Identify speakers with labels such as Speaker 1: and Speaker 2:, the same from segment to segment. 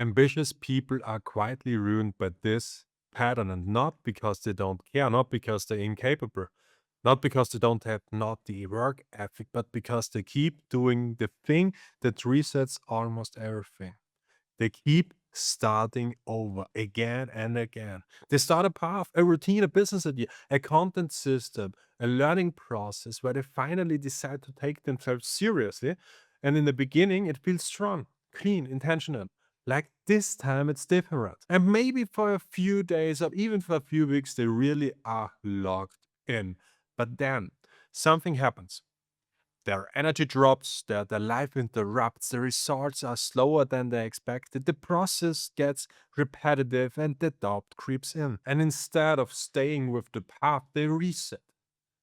Speaker 1: Ambitious people are quietly ruined by this pattern, and not because they don't care, not because they're incapable, not because they don't have not the work ethic, but because they keep doing the thing that resets almost everything. They keep starting over again and again. They start a path, a routine, a business idea, a content system, a learning process where they finally decide to take themselves seriously. And in the beginning, it feels strong, clean, intentional. Like this time, it's different. And maybe for a few days or even for a few weeks, they really are locked in. But then something happens. Their energy drops, their life interrupts, the results are slower than they expected, the process gets repetitive, and the doubt creeps in. And instead of staying with the path, they reset.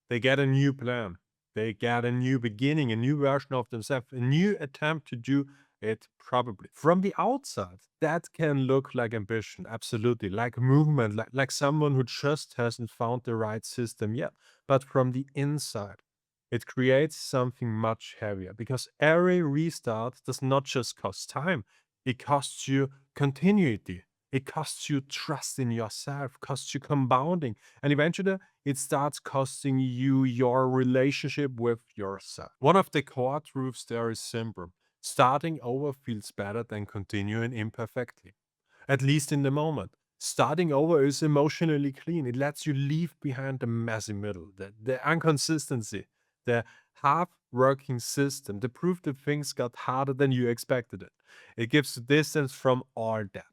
Speaker 1: They get a new plan. They get a new beginning, a new version of themselves, a new attempt to do it probably. From the outside, that can look like ambition, absolutely, like movement, like someone who just hasn't found the right system yet. But from the inside, it creates something much heavier because every restart does not just cost time, it costs you continuity. It costs you trust in yourself, costs you compounding, and eventually it starts costing you your relationship with yourself. One of the core truths there is simple. Starting over feels better than continuing imperfectly, at least in the moment. Starting over is emotionally clean. It lets you leave behind the messy middle, the inconsistency, the half working system, the proof that things got harder than you expected it. It gives distance from all that.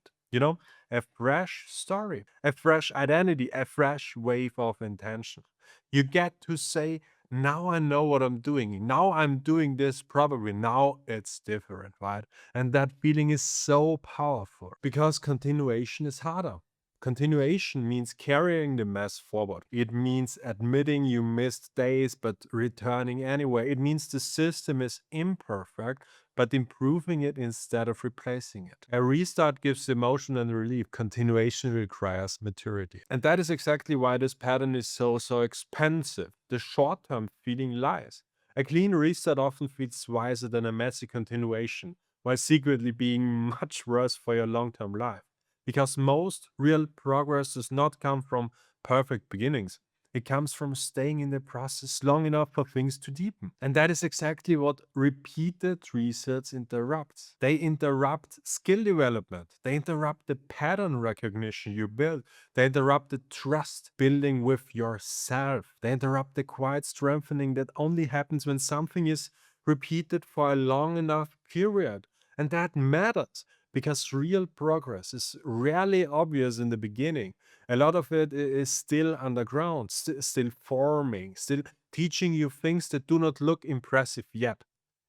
Speaker 1: A fresh story, a fresh identity, a fresh wave of intention. You get to say, now I know what I'm doing. Now I'm doing this probably. Now it's different, right? And that feeling is so powerful because continuation is harder. Continuation means carrying the mess forward. It means admitting you missed days but returning anyway. It means the system is imperfect but improving it instead of replacing it. A restart gives emotion and relief. Continuation requires maturity. And that is exactly why this pattern is so expensive. The short-term feeling lies. A clean restart often feels wiser than a messy continuation, while secretly being much worse for your long-term life. Because most real progress does not come from perfect beginnings. It comes from staying in the process long enough for things to deepen. And that is exactly what repeated resets interrupts. They interrupt skill development. They interrupt the pattern recognition you build. They interrupt the trust building with yourself. They interrupt the quiet strengthening that only happens when something is repeated for a long enough period. And that matters because real progress is rarely obvious in the beginning. A lot of it is still underground, still forming, still teaching you things that do not look impressive yet.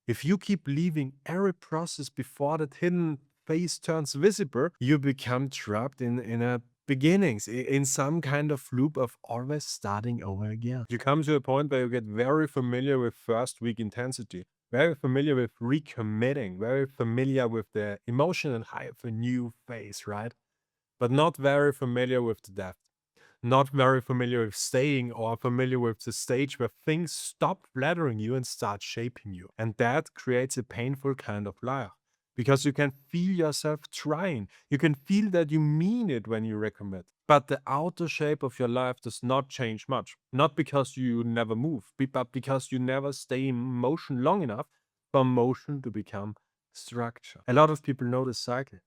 Speaker 1: If you keep leaving every process before that hidden phase turns visible, you become trapped in a beginnings, in some kind of loop of always starting over again. You come to a point where you get very familiar with first week intensity, very familiar with recommitting, very familiar with the emotional high of a new phase, right? But not very familiar with the depth, not very familiar with staying or familiar with the stage where things stop flattering you and start shaping you. And that creates a painful kind of life because you can feel yourself trying. You can feel that you mean it when you recommit. But the outer shape of your life does not change much. Not because you never move, but because you never stay in motion long enough for motion to become structure. A lot of people know this cycle,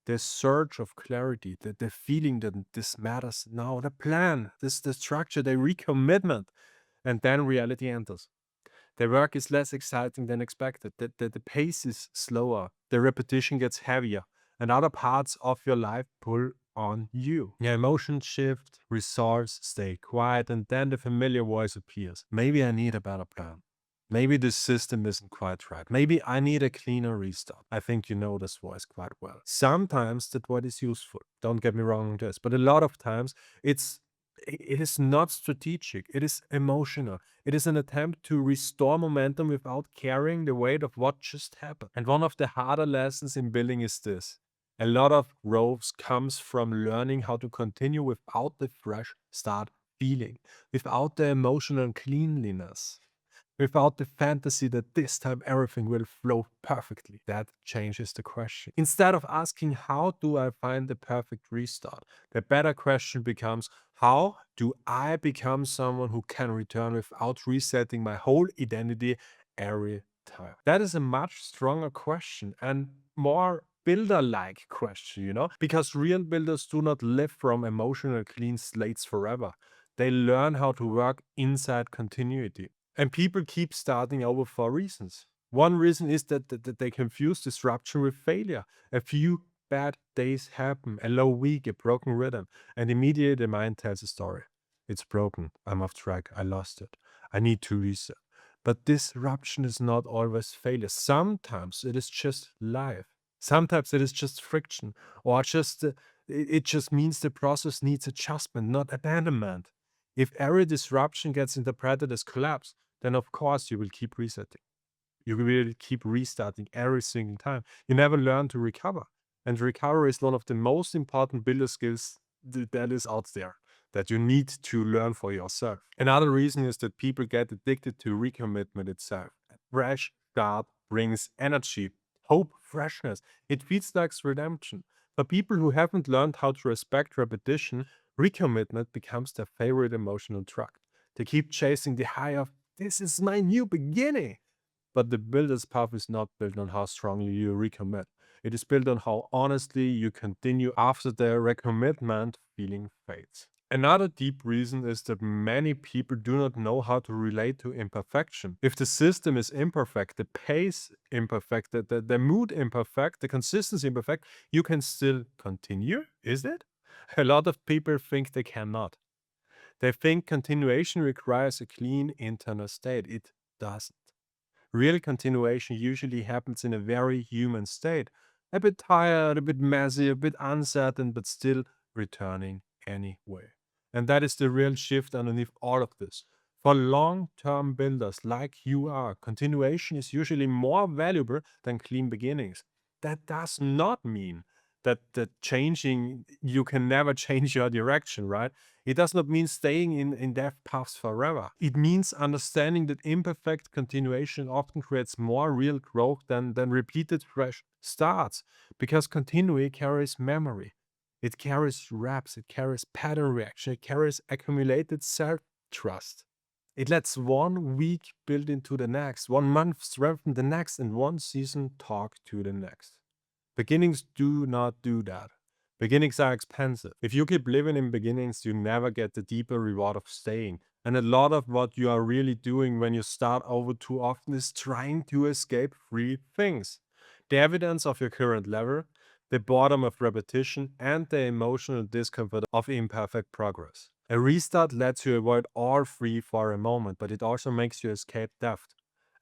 Speaker 1: the search of clarity, the feeling that this matters now, the plan, the structure, the recommitment, and then reality enters. The work is less exciting than expected. The pace is slower. The repetition gets heavier, and other parts of your life pull on you. Your emotions shift, results stay quiet, and then the familiar voice appears. Maybe I need a better plan. Maybe the system isn't quite right. Maybe I need a cleaner restart. I think you know this voice quite well. Sometimes that voice is useful. Don't get me wrong on this, but a lot of times it's it is not strategic. It is emotional. It is an attempt to restore momentum without carrying the weight of what just happened. And one of the harder lessons in building is this. A lot of growth comes from learning how to continue without the fresh start feeling, without the emotional cleanliness, without the fantasy that this time everything will flow perfectly. That changes the question. Instead of asking, how do I find the perfect restart? The better question becomes, how do I become someone who can return without resetting my whole identity every time? That is a much stronger question and more builder-like question, because real builders do not live from emotional clean slates forever. They learn how to work inside continuity. And people keep starting over for reasons. One reason is that they confuse disruption with failure. A few bad days happen, a low week, a broken rhythm, and immediately the mind tells a story. It's broken. I'm off track. I lost it. I need to reset. But disruption is not always failure. Sometimes it is just life. Sometimes it is just friction, or it just means the process needs adjustment, not abandonment. If every disruption gets interpreted as collapse, then of course you will keep resetting. You will keep restarting every single time. You never learn to recover. And recovery is one of the most important builder skills that is out there that you need to learn for yourself. Another reason is that people get addicted to recommitment itself. A fresh start brings energy, hope, freshness. It feels like redemption. For people who haven't learned how to respect repetition, recommitment becomes their favorite emotional drug. They keep chasing the high of, this is my new beginning. But the builder's path is not built on how strongly you recommit. It is built on how honestly you continue after the recommitment feeling fades. Another deep reason is that many people do not know how to relate to imperfection. If the system is imperfect, the pace imperfect, the mood imperfect, the consistency imperfect, you can still continue, is it? A lot of people think they cannot. They think continuation requires a clean internal state. It doesn't. Real continuation usually happens in a very human state. A bit tired, a bit messy, a bit uncertain, but still returning anyway. And that is the real shift underneath all of this. For long-term builders like you are, continuation is usually more valuable than clean beginnings. That does not mean that changing, you can never change your direction, right? It does not mean staying in death paths forever. It means understanding that imperfect continuation often creates more real growth than repeated fresh starts, because continuity carries memory. It carries reps, it carries pattern reaction, it carries accumulated self-trust. It lets 1 week build into the next, 1 month strengthen the next, and 1 season talk to the next. Beginnings do not do that. Beginnings are expensive. If you keep living in beginnings, you never get the deeper reward of staying. And a lot of what you are really doing when you start over too often is trying to escape three things: the evidence of your current level, the boredom of repetition, and the emotional discomfort of imperfect progress. A restart lets you avoid all three for a moment, but it also makes you escape depth.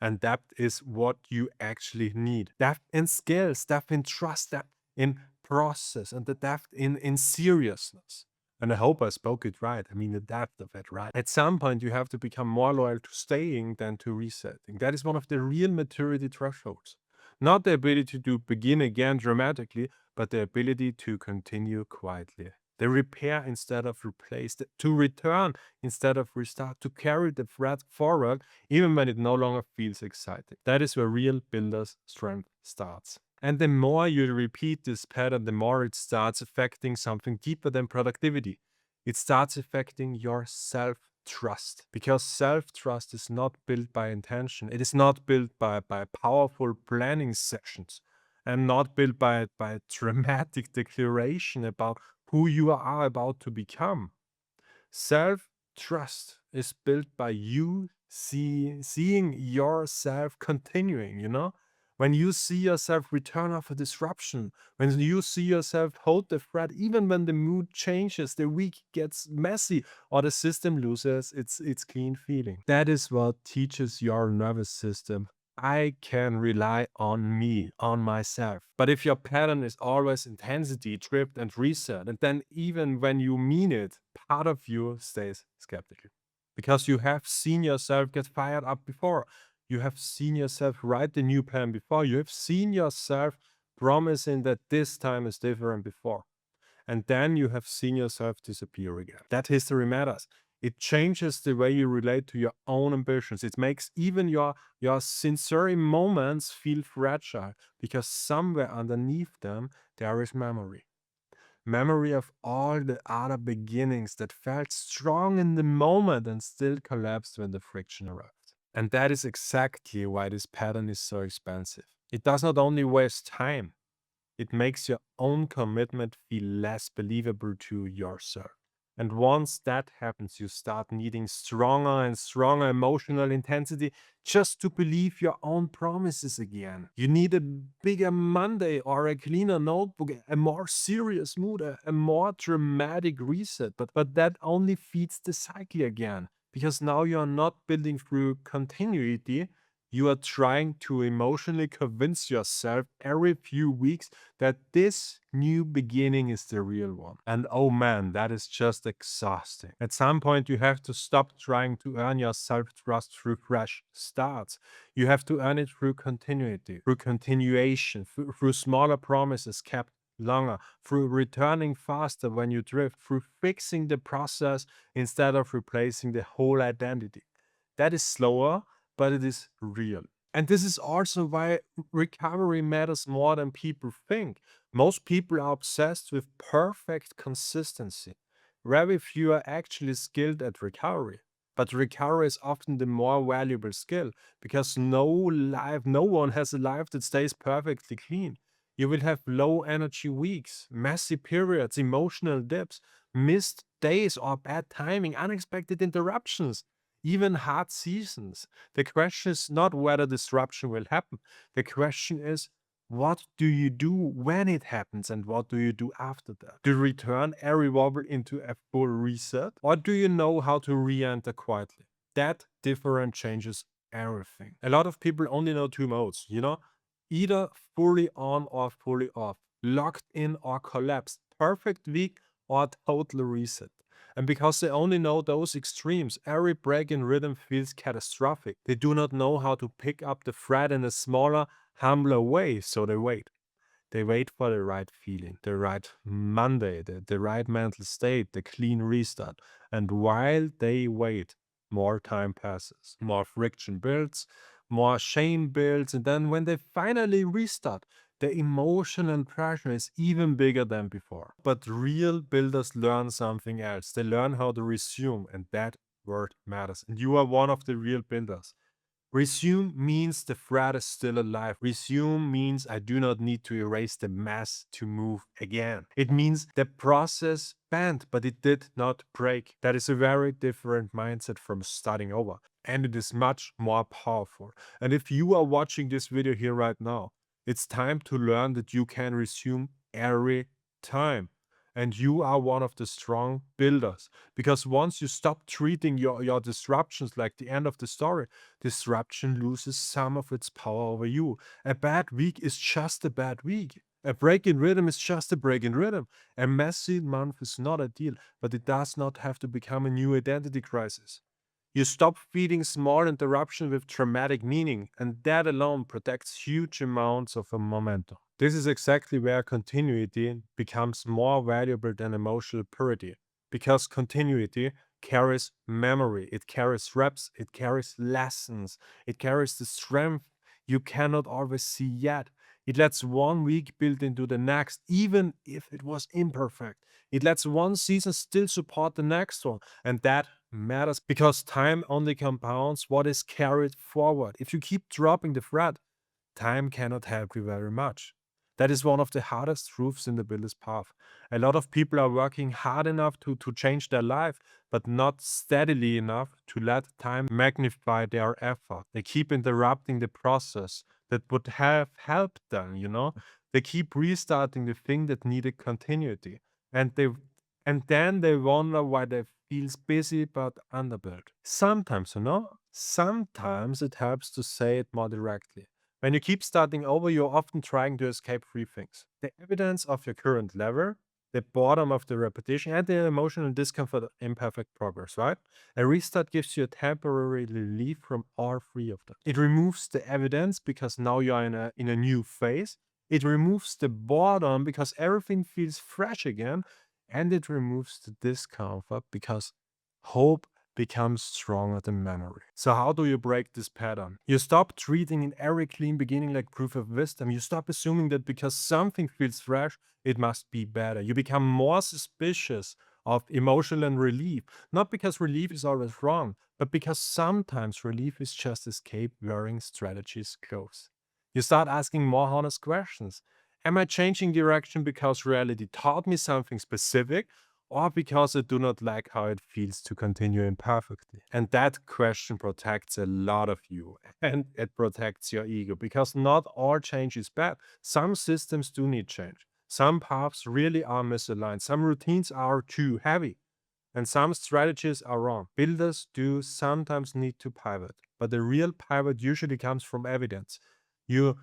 Speaker 1: And depth is what you actually need. Depth in skills, depth in trust, depth in process, and the depth in seriousness. And I hope I spoke it right. I mean, the depth of it, right? At some point, you have to become more loyal to staying than to resetting. That is one of the real maturity thresholds. Not the ability to begin again dramatically, but the ability to continue quietly. The repair instead of replace, to return instead of restart, to carry the thread forward even when it no longer feels exciting. That is where real builders' strength starts. And the more you repeat this pattern, the more it starts affecting something deeper than productivity. It starts affecting your self-trust. Because self-trust is not built by intention. It is not built by powerful planning sessions, and not built by dramatic declaration about who you are about to become. Self-trust is built by you seeing yourself continuing. When you see yourself return after disruption, when you see yourself hold the thread, even when the mood changes, the week gets messy, or the system loses its clean feeling. That is what teaches your nervous system, I can rely on me, on myself. But if your pattern is always intensity, tripped, and reset, and then even when you mean it, part of you stays skeptical. Because you have seen yourself get fired up before. You have seen yourself write the new plan before. You have seen yourself promising that this time is different before. And then you have seen yourself disappear again. That history matters. It changes the way you relate to your own ambitions. It makes even your sincere moments feel fragile because somewhere underneath them there is memory. Memory of all the other beginnings that felt strong in the moment and still collapsed when the friction arrived. And that is exactly why this pattern is so expensive. It does not only waste time, it makes your own commitment feel less believable to yourself. And once that happens, you start needing stronger and stronger emotional intensity just to believe your own promises again. You need a bigger Monday or a cleaner notebook, a more serious mood, a more dramatic reset. But that only feeds the cycle again. Because now you are not building through continuity, you are trying to emotionally convince yourself every few weeks that this new beginning is the real one. And oh man, that is just exhausting. At some point, you have to stop trying to earn your self trust through fresh starts. You have to earn it through continuity, through continuation, through smaller promises kept longer, through returning faster when you drift, through fixing the process instead of replacing the whole identity. That is slower, but it is real. And this is also why recovery matters more than people think. Most people are obsessed with perfect consistency. Very few are actually skilled at recovery. But recovery is often the more valuable skill because no one has a life that stays perfectly clean. You will have low energy weeks, messy periods, emotional dips, missed days or bad timing, unexpected interruptions, even hard seasons. The question is not whether disruption will happen. The question is, what do you do when it happens and what do you do after that? Do you return every wobble into a full reset or do you know how to re enter quietly? That difference changes everything. A lot of people only know two modes, either fully on or fully off, locked in or collapsed, perfect week or total reset. And because they only know those extremes, every break in rhythm feels catastrophic. They do not know how to pick up the thread in a smaller, humbler way, so they wait. They wait for the right feeling, the right Monday, the right mental state, the clean restart. And while they wait, more time passes, more friction builds, more shame builds. And then when they finally restart, the emotional pressure is even bigger than before. But real builders learn something else. They learn how to resume, and that word matters. And you are one of the real builders. Resume means the thread is still alive. Resume means I do not need to erase the mess to move again. It means the process bent, but it did not break. That is a very different mindset from starting over. And it is much more powerful. And if you are watching this video here right now, it's time to learn that you can resume every time. And you are one of the strong builders. Because once you stop treating your disruptions like the end of the story, disruption loses some of its power over you. A bad week is just a bad week. A break in rhythm is just a break in rhythm. A messy month is not ideal, but it does not have to become a new identity crisis. You stop feeding small interruptions with dramatic meaning, and that alone protects huge amounts of a momentum. This is exactly where continuity becomes more valuable than emotional purity, because continuity carries memory, it carries reps, it carries lessons, it carries the strength you cannot always see yet. It lets one week build into the next, even if it was imperfect. It lets one season still support the next one. And that matters because time only compounds what is carried forward. If you keep dropping the thread, time cannot help you very much. That is one of the hardest truths in the builder's path. A lot of people are working hard enough to change their life, but not steadily enough to let time magnify their effort. They keep interrupting the process that would have helped them. They keep restarting the thing that needed continuity. And then they wonder why they feels busy but underbuilt. Sometimes it helps to say it more directly. When you keep starting over, you're often trying to escape three things: the evidence of your current level, the boredom of the repetition, and the emotional discomfort of imperfect progress, right? A restart gives you a temporary relief from all three of them. It removes the evidence because now you're in a new phase. It removes the boredom because everything feels fresh again. And it removes the discomfort because hope becomes stronger than memory. So how do you break this pattern? You stop treating in every clean beginning like proof of wisdom. You stop assuming that because something feels fresh, it must be better. You become more suspicious of emotion and relief, not because relief is always wrong, but because sometimes relief is just escape wearing strategies clothes. You start asking more honest questions. Am I changing direction because reality taught me something specific, or because I do not like how it feels to continue imperfectly? And that question protects a lot of you, and it protects your ego, because not all change is bad. Some systems do need change. Some paths really are misaligned. Some routines are too heavy. And some strategies are wrong. Builders do sometimes need to pivot, but the real pivot usually comes from evidence. You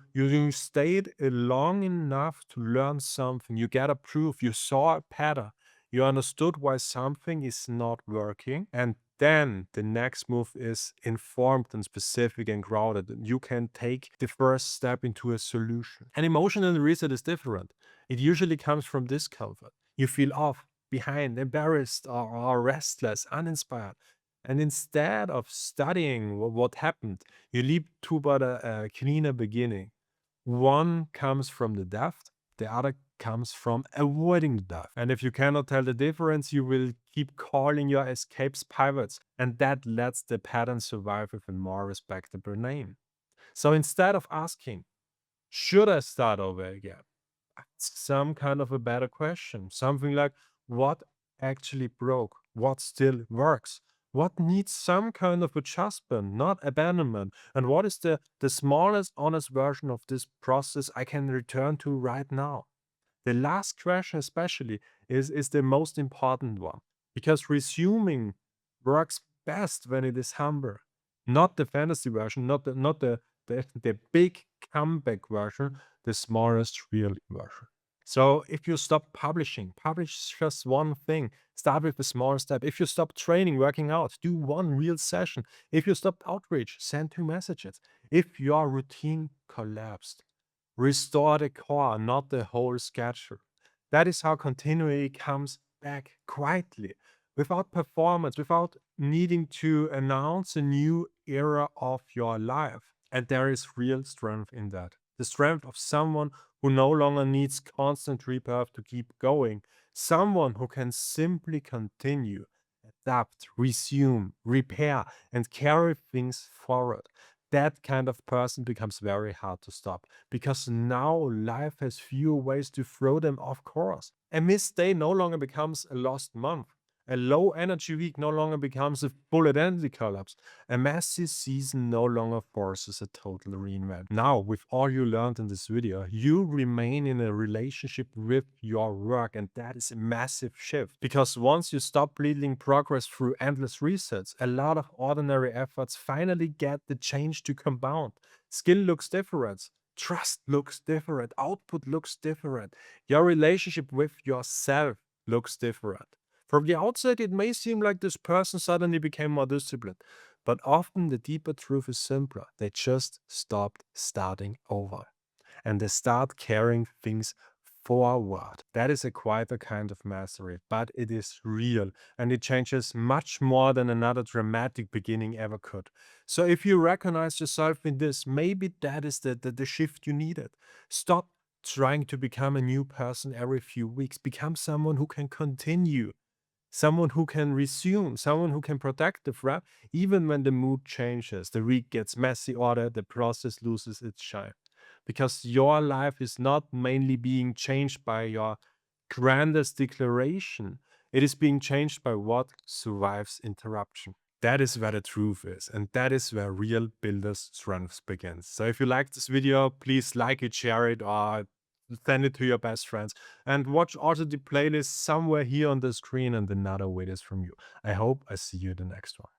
Speaker 1: stayed long enough to learn something. You get a proof. You saw a pattern. You understood why something is not working. And then the next move is informed and specific and grounded. And you can take the first step into a solution. And emotional reset is different. It usually comes from discomfort. You feel off, behind, embarrassed, or restless, uninspired. And instead of studying what happened, you leap toward a cleaner beginning. One comes from the depth, the other comes from avoiding the depth. And if you cannot tell the difference, you will keep calling your escapes pivots, and that lets the pattern survive with a more respectable name. So instead of asking, should I start over again? Ask some kind of a better question. Something like, what actually broke? What still works? What needs some kind of adjustment, not abandonment? And what is the smallest honest version of this process I can return to right now? The last question, especially, is the most important one, because resuming works best when it is humble, not the fantasy version, not the big comeback version, the smallest real version. So if you stop publishing, publish just one thing. Start with a small step. If you stop training, working out, do one real session. If you stopped outreach, send 2 messages. If your routine collapsed, restore the core, not the whole schedule. That is how continuity comes back quietly, without performance, without needing to announce a new era of your life. And there is real strength in that. The strength of someone who no longer needs constant rebirth to keep going, someone who can simply continue, adapt, resume, repair, and carry things forward. That kind of person becomes very hard to stop, because now life has fewer ways to throw them off course. A missed day no longer becomes a lost month. A low energy week no longer becomes a full identity collapse. A messy season no longer forces a total reinvent. Now, with all you learned in this video, you remain in a relationship with your work, and that is a massive shift. Because once you stop bleeding progress through endless resets, a lot of ordinary efforts finally get the change to compound. Skill looks different. Trust looks different. Output looks different. Your relationship with yourself looks different. From the outside, it may seem like this person suddenly became more disciplined, but often the deeper truth is simpler. They just stopped starting over, and they start carrying things forward. That is a quieter kind of mastery, but it is real, and it changes much more than another dramatic beginning ever could. So if you recognize yourself in this, maybe that is the shift you needed. Stop trying to become a new person every few weeks. Become someone who can continue, someone who can resume, someone who can protect the threat, even when the mood changes, the week gets messy, or the process loses its shine. Because your life is not mainly being changed by your grandest declaration, it is being changed by what survives interruption. That is where the truth is, and that is where real builders' strength begins. So if you like this video, please like it, share it, or send it to your best friends. And watch also the playlist somewhere here on the screen and another videos from you. I hope I see you in the next one.